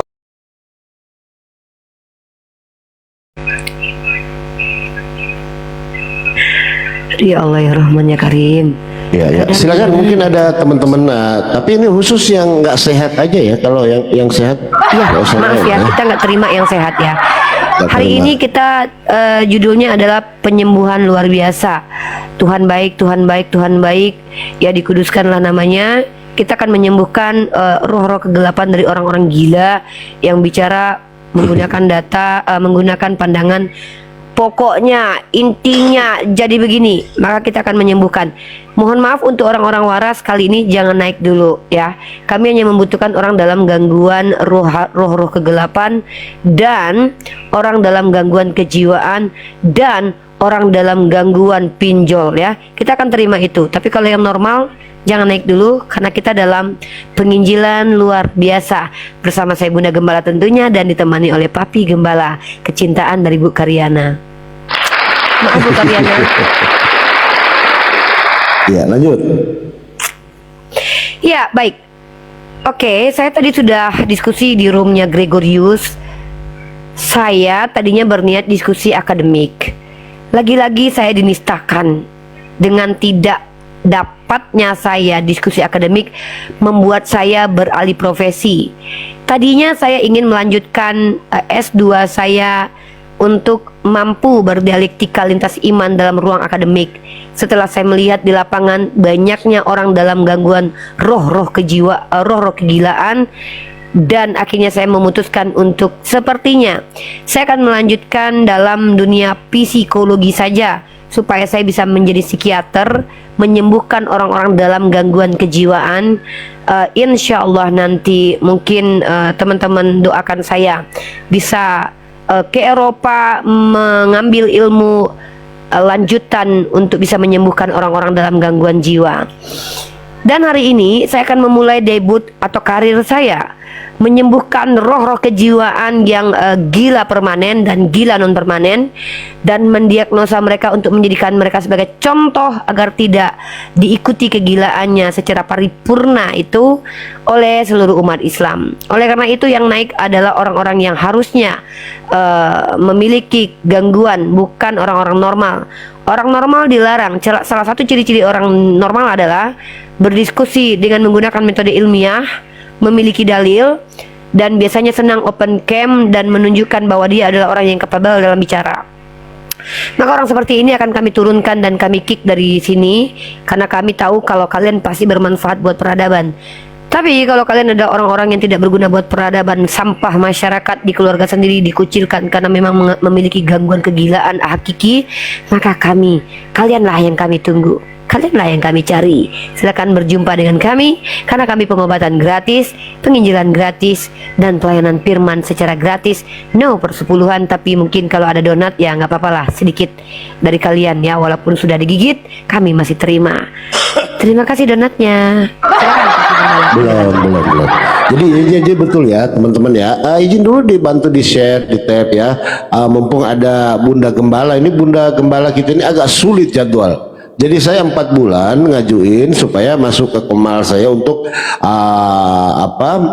Ya Allah ya Rahman ya Karim. Ya, ya. Silakan mungkin ada teman-teman. Tapi ini khusus yang nggak sehat aja ya. Kalau yang sehat, Ya, nggak usah maaf naik, ya, kita nggak terima yang sehat ya. Nggak Hari terima. ini kita judulnya adalah penyembuhan luar biasa. Tuhan baik, Tuhan baik, Tuhan baik. Ya dikuduskanlah namanya. Kita akan menyembuhkan roh-roh kegelapan dari orang-orang gila yang bicara menggunakan data, menggunakan pandangan. Pokoknya intinya jadi begini, maka kita akan menyembuhkan. Mohon maaf untuk orang-orang waras kali ini jangan naik dulu ya. Kami hanya membutuhkan orang dalam gangguan roh-roh kegelapan dan orang dalam gangguan kejiwaan dan orang dalam gangguan pinjol ya. Kita akan terima itu. Tapi kalau yang normal jangan naik dulu karena kita dalam penginjilan luar biasa bersama saya Bunda Gembala tentunya dan ditemani oleh Papi Gembala, kecintaan dari Bu Karyana. Maaf Bu Karyana. Ya, lanjut. Ya, baik. Oke, saya tadi sudah diskusi di roomnya Gregorius. Saya tadinya berniat diskusi akademik. Lagi-lagi saya dinistakan dengan tidak dapatnya saya diskusi akademik membuat saya beralih profesi. Tadinya saya ingin melanjutkan S2 saya untuk mampu berdialektika lintas iman dalam ruang akademik. Setelah saya melihat di lapangan banyaknya orang dalam gangguan roh-roh kegilaan, dan akhirnya saya memutuskan untuk sepertinya saya akan melanjutkan dalam dunia psikologi saja supaya saya bisa menjadi psikiater, menyembuhkan orang-orang dalam gangguan kejiwaan. Insya Allah nanti mungkin teman-teman doakan saya bisa ke Eropa mengambil ilmu lanjutan untuk bisa menyembuhkan orang-orang dalam gangguan jiwa. Dan hari ini saya akan memulai debut atau karir saya menyembuhkan roh-roh kejiwaan yang gila permanen dan gila non permanen, dan mendiagnosa mereka untuk menjadikan mereka sebagai contoh agar tidak diikuti kegilaannya secara paripurna itu oleh seluruh umat Islam. Oleh karena itu yang naik adalah orang-orang yang harusnya memiliki gangguan, bukan orang-orang normal. Orang normal dilarang. Salah satu ciri-ciri orang normal adalah berdiskusi dengan menggunakan metode ilmiah, memiliki dalil, dan biasanya senang open cam dan menunjukkan bahwa dia adalah orang yang capable dalam bicara. Maka orang seperti ini akan kami turunkan dan kami kick dari sini, karena kami tahu kalau kalian pasti bermanfaat buat peradaban. Tapi kalau kalian ada orang-orang yang tidak berguna buat peradaban, sampah masyarakat di keluarga sendiri, dikucilkan karena memang memiliki gangguan kegilaan hakiki, maka kalianlah yang kami tunggu. Kalianlah yang kami cari. Silakan berjumpa dengan kami, karena kami pengobatan gratis, penginjilan gratis, dan pelayanan firman secara gratis. No persepuluhan, tapi mungkin kalau ada donat ya nggak apa-apa lah, sedikit dari kalian ya, walaupun sudah digigit kami masih terima. Terima kasih donatnya. Belum. Jadi betul ya teman-teman ya. Izin dulu dibantu di share, di tab ya. Mumpung ada Bunda Gembala. Ini Bunda Gembala kita ini agak sulit jadwal. Jadi saya 4 bulan ngajuin supaya masuk ke Komal saya untuk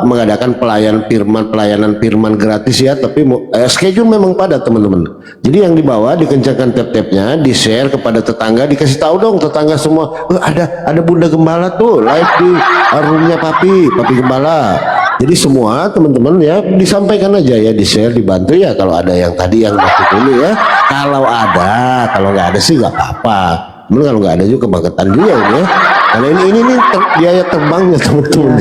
mengadakan pelayanan firman gratis ya, tapi schedule memang padat teman-teman. Jadi yang dibawa dikencangkan tab-tabnya, di share kepada tetangga, dikasih tahu dong tetangga semua, ada Bunda Gembala tuh live di roomnya Papi Gembala. Jadi semua teman-teman ya disampaikan aja ya, di share, dibantu ya kalau ada yang tadi yang masuk dulu ya. Kalau nggak ada sih nggak apa-apa. Bener, kalau nggak ada juga kebangetan juga ini ya. Karena ini biaya terbangnya teman-teman.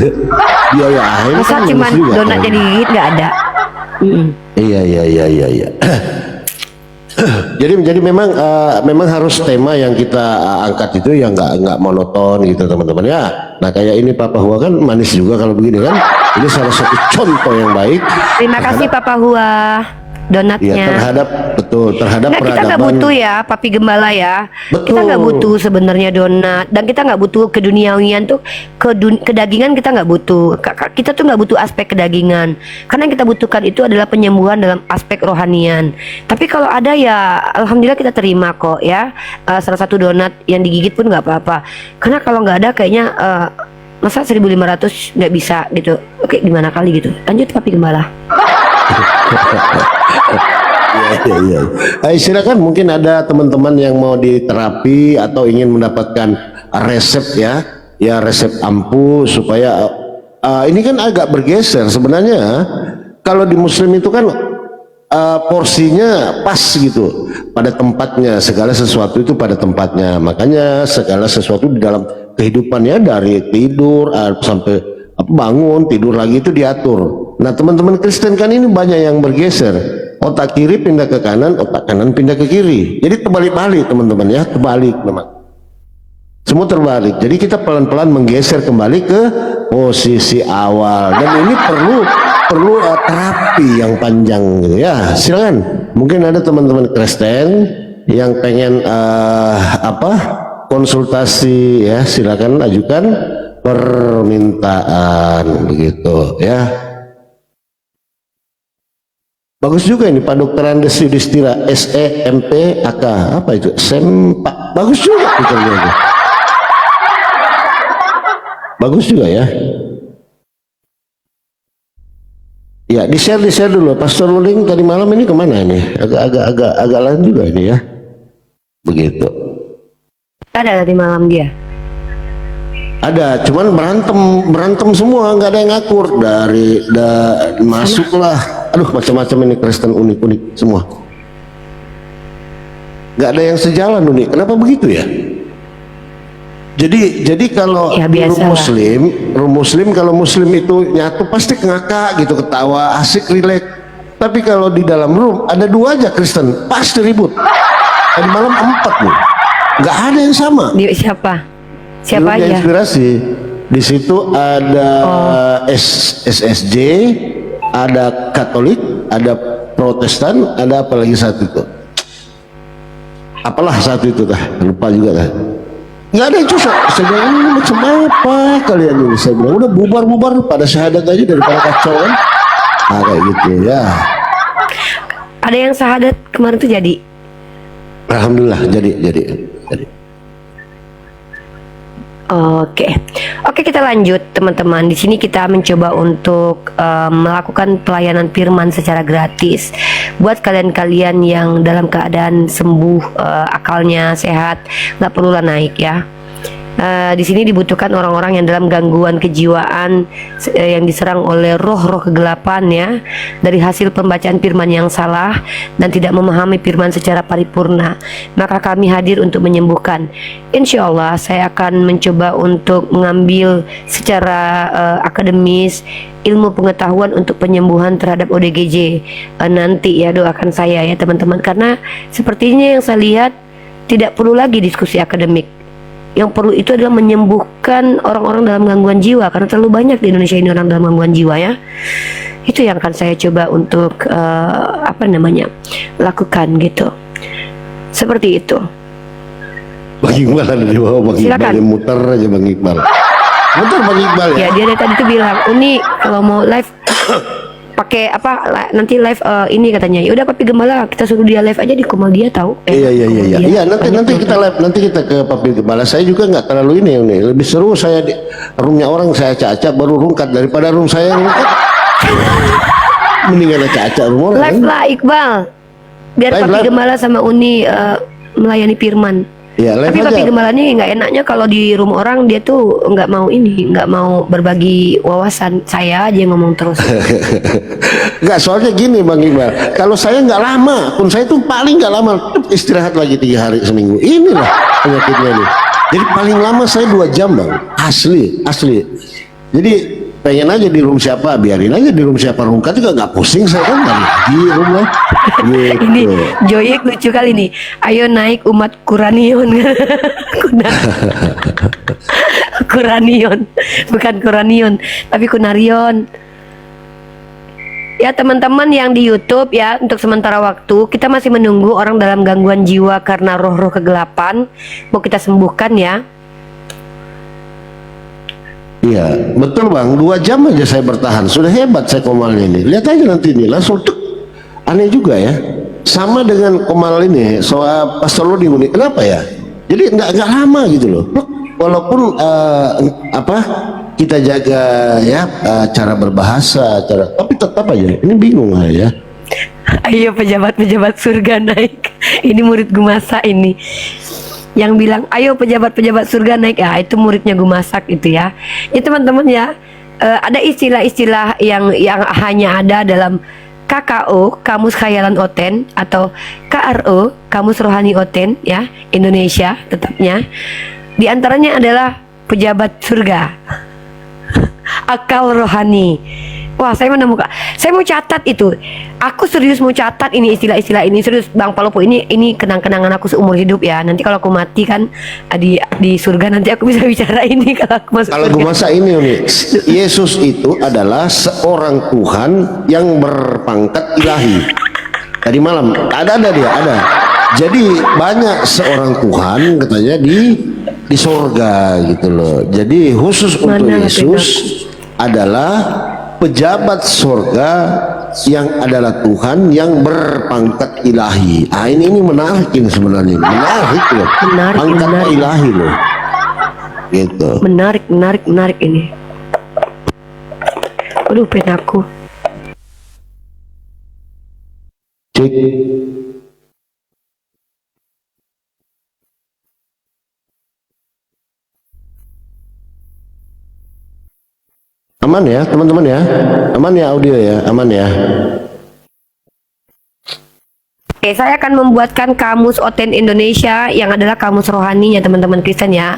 Biaya akhir masa kan cuman donatnya digigit nggak ada. Iya. Jadi memang harus tema yang kita angkat itu yang nggak monoton gitu teman-teman ya. Nah kayak ini Papa Hua kan manis juga kalau begini kan. Ini salah satu contoh yang baik. Terima kasih Papa Hua donatnya. Ya terhadap Nggak, kita nggak butuh ya Papi Gembala ya. Kita nggak butuh sebenarnya donat, dan kita nggak butuh keduniawian tuh, kedagingan kita nggak butuh. Kita tuh nggak butuh aspek kedagingan, karena yang kita butuhkan itu adalah penyembuhan dalam aspek rohanian. Tapi kalau ada ya alhamdulillah kita terima kok ya. Salah satu donat yang digigit pun nggak apa-apa, karena kalau nggak ada kayaknya masa 1.500 nggak bisa gitu. Oke, gimana kali gitu. Lanjut Papi Gembala. Iya. Silakan, mungkin ada teman-teman yang mau diterapi atau ingin mendapatkan resep ya resep ampuh supaya ini kan agak bergeser sebenarnya. Kalau di Muslim itu kan porsinya pas gitu, pada tempatnya, segala sesuatu itu pada tempatnya. Makanya segala sesuatu di dalam kehidupannya dari tidur sampai bangun, tidur lagi itu diatur. Nah teman-teman Kristen kan ini banyak yang bergeser, otak kiri pindah ke kanan, otak kanan pindah ke kiri, jadi terbalik-balik teman-teman ya, terbalik memang, semua terbalik. Jadi kita pelan-pelan menggeser kembali ke posisi awal, dan ini perlu terapi yang panjang gitu ya. Silakan, mungkin ada teman-teman Kristen yang pengen konsultasi ya, silakan ajukan permintaan begitu ya. Bagus juga ini Pak Dr. Andes Yudhistira SEMP AK, apa itu Sempak, bagus juga itu. Bagus juga ya. Ya di share dulu. Pastor Luling tadi malam ini kemana ini? Agak lain juga ini ya. Begitu. Ada tadi malam dia. Ada, cuman berantem semua, nggak ada yang ngakur masuklah. Aduh macam-macam ini Kristen unik semua. Nggak ada yang sejalan unik. Kenapa begitu ya? Jadi kalau ya, room muslim kalau muslim itu nyatu pasti ngakak gitu, ketawa, asik, rileks. Tapi kalau di dalam room ada 2 aja Kristen, pasti ribut. Tadi malam 4 nih. Nggak ada yang sama. Dia siapa aja? Inspirasi. Di situ ada SSJ, ada Katolik, ada Protestan, ada apa lagi satu itu? Apalah satu itu dah, lupa juga dah. Nggak ada yang cocok. Saya bilang ini macam apa kalian ini? Saya bilang udah bubar pada syahadat aja daripada kacau kan? Kayak gitu ya. Ada yang syahadat kemarin tuh jadi? Alhamdulillah jadi. Oke, kita lanjut teman-teman. Di sini kita mencoba untuk melakukan pelayanan firman secara gratis buat kalian-kalian yang dalam keadaan sembuh, akalnya sehat, nggak perlulah naik ya. Di sini dibutuhkan orang-orang yang dalam gangguan kejiwaan yang diserang oleh roh-roh kegelapan ya, dari hasil pembacaan firman yang salah dan tidak memahami firman secara paripurna. Maka kami hadir untuk menyembuhkan. Insya Allah saya akan mencoba untuk mengambil secara akademis ilmu pengetahuan untuk penyembuhan terhadap ODGJ nanti ya. Doakan saya ya teman-teman, karena sepertinya yang saya lihat tidak perlu lagi diskusi akademik. Yang perlu itu adalah menyembuhkan orang-orang dalam gangguan jiwa, karena terlalu banyak di Indonesia ini orang dalam gangguan jiwa ya. Itu yang akan saya coba untuk lakukan gitu. Seperti itu. Bang Iqbal ada di bawah, Bang Iqbal yang muter aja Bang Iqbal. Muter Bang Iqbal ya. Ya dia dari tadi tuh bilang, Uni kalau mau live pakai nanti live ini katanya. Ya udah Papi Gembala, kita suruh dia live aja di Kumal dia tahu. Iya nanti kita live, nanti kita ke Papi Gembala. Saya juga nggak terlalu ini lebih seru saya di roomnya orang, saya acak-acak baru rungkat daripada room saya rungkat. Mendingan acak-acak room orang. Live lah Iqbal, biar Papi Gembala sama Uni melayani firman. Ya, tapi Papi Gembala ini nggak enaknya kalau di room orang dia tuh nggak mau berbagi wawasan. Saya aja yang ngomong terus. Nggak, soalnya gini Bang Iqbal, kalau saya nggak lama pun, saya tuh paling nggak lama istirahat lagi 3 hari seminggu. Inilah penyakitnya nih. Jadi paling lama saya 2 jam Bang, asli. Jadi pengen aja di room siapa, biarin aja di room siapa. Room kan juga nggak pusing, saya kan nggak lagi room lah. Gitu. Ini Joyek lucu kali nih. Ayo naik umat Kuranion. Kuranion, bukan Kuranion, tapi Kunarion. Ya teman-teman yang di YouTube ya, untuk sementara waktu kita masih menunggu orang dalam gangguan jiwa karena roh-roh kegelapan mau kita sembuhkan ya. Iya, betul Bang. 2 jam aja saya bertahan. Sudah hebat saya komalnya ini. Lihat aja nanti ini langsung tuk. Aneh juga ya. Sama dengan komal ini soal Pastor Lodi ini. Kenapa ya? Jadi nggak lama gitu loh. Walaupun kita jaga ya cara berbahasa, tapi tetap aja ini bingung ya. Ayo pejabat-pejabat surga naik. Ini murid Gumasa ini. Yang bilang ayo pejabat-pejabat surga naik, itu muridnya Gumasak itu ya. Ya teman-teman ya, ada istilah-istilah yang hanya ada dalam KKO, Kamus Khayalan Oten, atau KRO, Kamus Rohani Oten ya, Indonesia tetapnya. Di antaranya adalah pejabat surga, akal rohani. Wah, saya menemukan, saya mau catat itu. Aku serius mau catat ini istilah-istilah ini, serius Bang Palopo, ini kenang-kenangan aku seumur hidup ya. Nanti kalau aku mati kan di surga, nanti aku bisa bicara ini kalau aku masuk Kalau surga. gue masa ini nih, Yesus itu adalah seorang Tuhan yang berpangkat ilahi. Tadi malam ada dia, ada. Jadi banyak seorang Tuhan katanya di sorga gitu loh. Jadi khusus untuk Yesus adalah pejabat sorga yang adalah Tuhan yang berpangkat ilahi. Ini menarik ini sebenarnya, menarik loh. Pangkat ilahi loh. Gitu. Menarik ini. Aduh, penaku. Cek. Aman ya teman-teman ya, aman ya audio ya, aman ya. Oke, saya akan membuatkan Kamus Oten Indonesia yang adalah kamus rohaninya teman-teman Kristen ya.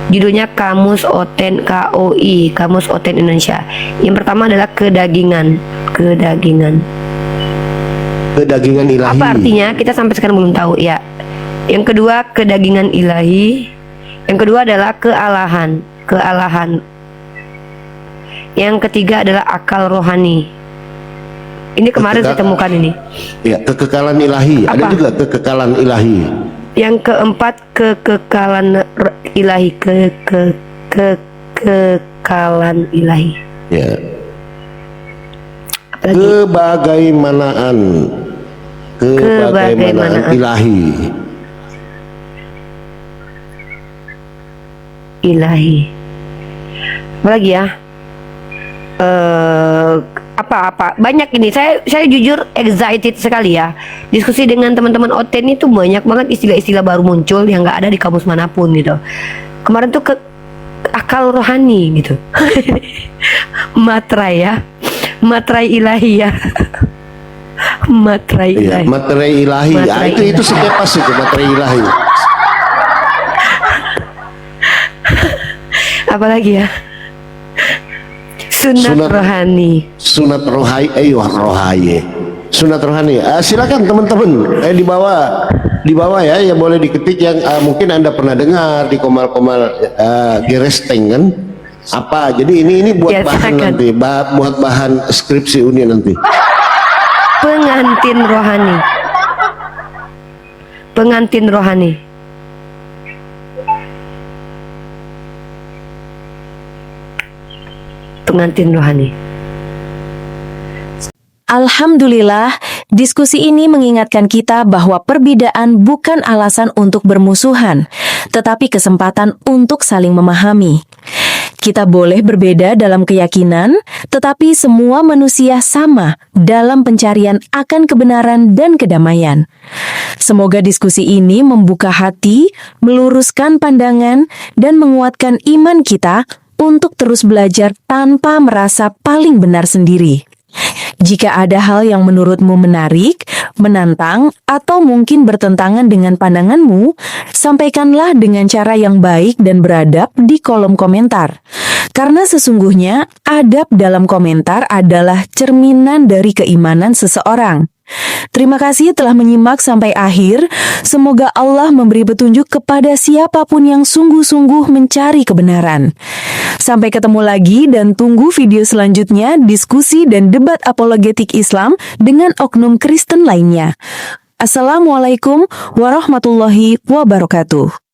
Judulnya Kamus Oten, KOI, Kamus Oten Indonesia. Yang pertama adalah kedagingan. Kedagingan ilahi. Apa artinya? Kita sampai sekarang belum tahu ya. Yang kedua kedagingan ilahi. Yang kedua adalah kealahan. Yang ketiga adalah akal rohani. Ini kemarin saya temukan ini. Ya, kekekalan ilahi. Apa? Ada juga kekekalan ilahi. Yang keempat kekekalan ilahi. Kekekalan ilahi. Ya. Apalagi? Kebagaimanaan ilahi. Ilahi. Apalagi ya? Apa banyak ini, saya jujur excited sekali ya. Diskusi dengan teman-teman Oten itu banyak banget istilah-istilah baru muncul yang nggak ada di kamus manapun gitu. Kemarin tuh akal rohani gitu. Matrai ilahi ya. Matrai ilahi. Iya, materai ilahi. Itu sekepas itu materai ilahi. Apalagi ya? Sunat rohani. Sunat rohani. Sunat rohani. Silakan teman-teman. Di bawah ya, yang boleh diketik yang mungkin Anda pernah dengar di komal-komal geresteng kan? Apa? Jadi ini buat Ya, bahan silakan. nanti, buat bahan skripsi Uni nanti. Pengantin rohani. Pengantin rohani. Pengantin rohani. Alhamdulillah, diskusi ini mengingatkan kita bahwa perbedaan bukan alasan untuk bermusuhan, tetapi kesempatan untuk saling memahami. Kita boleh berbeda dalam keyakinan, tetapi semua manusia sama dalam pencarian akan kebenaran dan kedamaian. Semoga diskusi ini membuka hati, meluruskan pandangan, dan menguatkan iman kita untuk terus belajar tanpa merasa paling benar sendiri. Jika ada hal yang menurutmu menarik, menantang, atau mungkin bertentangan dengan pandanganmu, sampaikanlah dengan cara yang baik dan beradab di kolom komentar. Karena sesungguhnya adab dalam komentar adalah cerminan dari keimanan seseorang. Terima kasih telah menyimak sampai akhir. Semoga Allah memberi petunjuk kepada siapapun yang sungguh-sungguh mencari kebenaran. Sampai ketemu lagi dan tunggu video selanjutnya diskusi dan debat apologetik Islam dengan oknum Kristen lainnya. Assalamualaikum warahmatullahi wabarakatuh.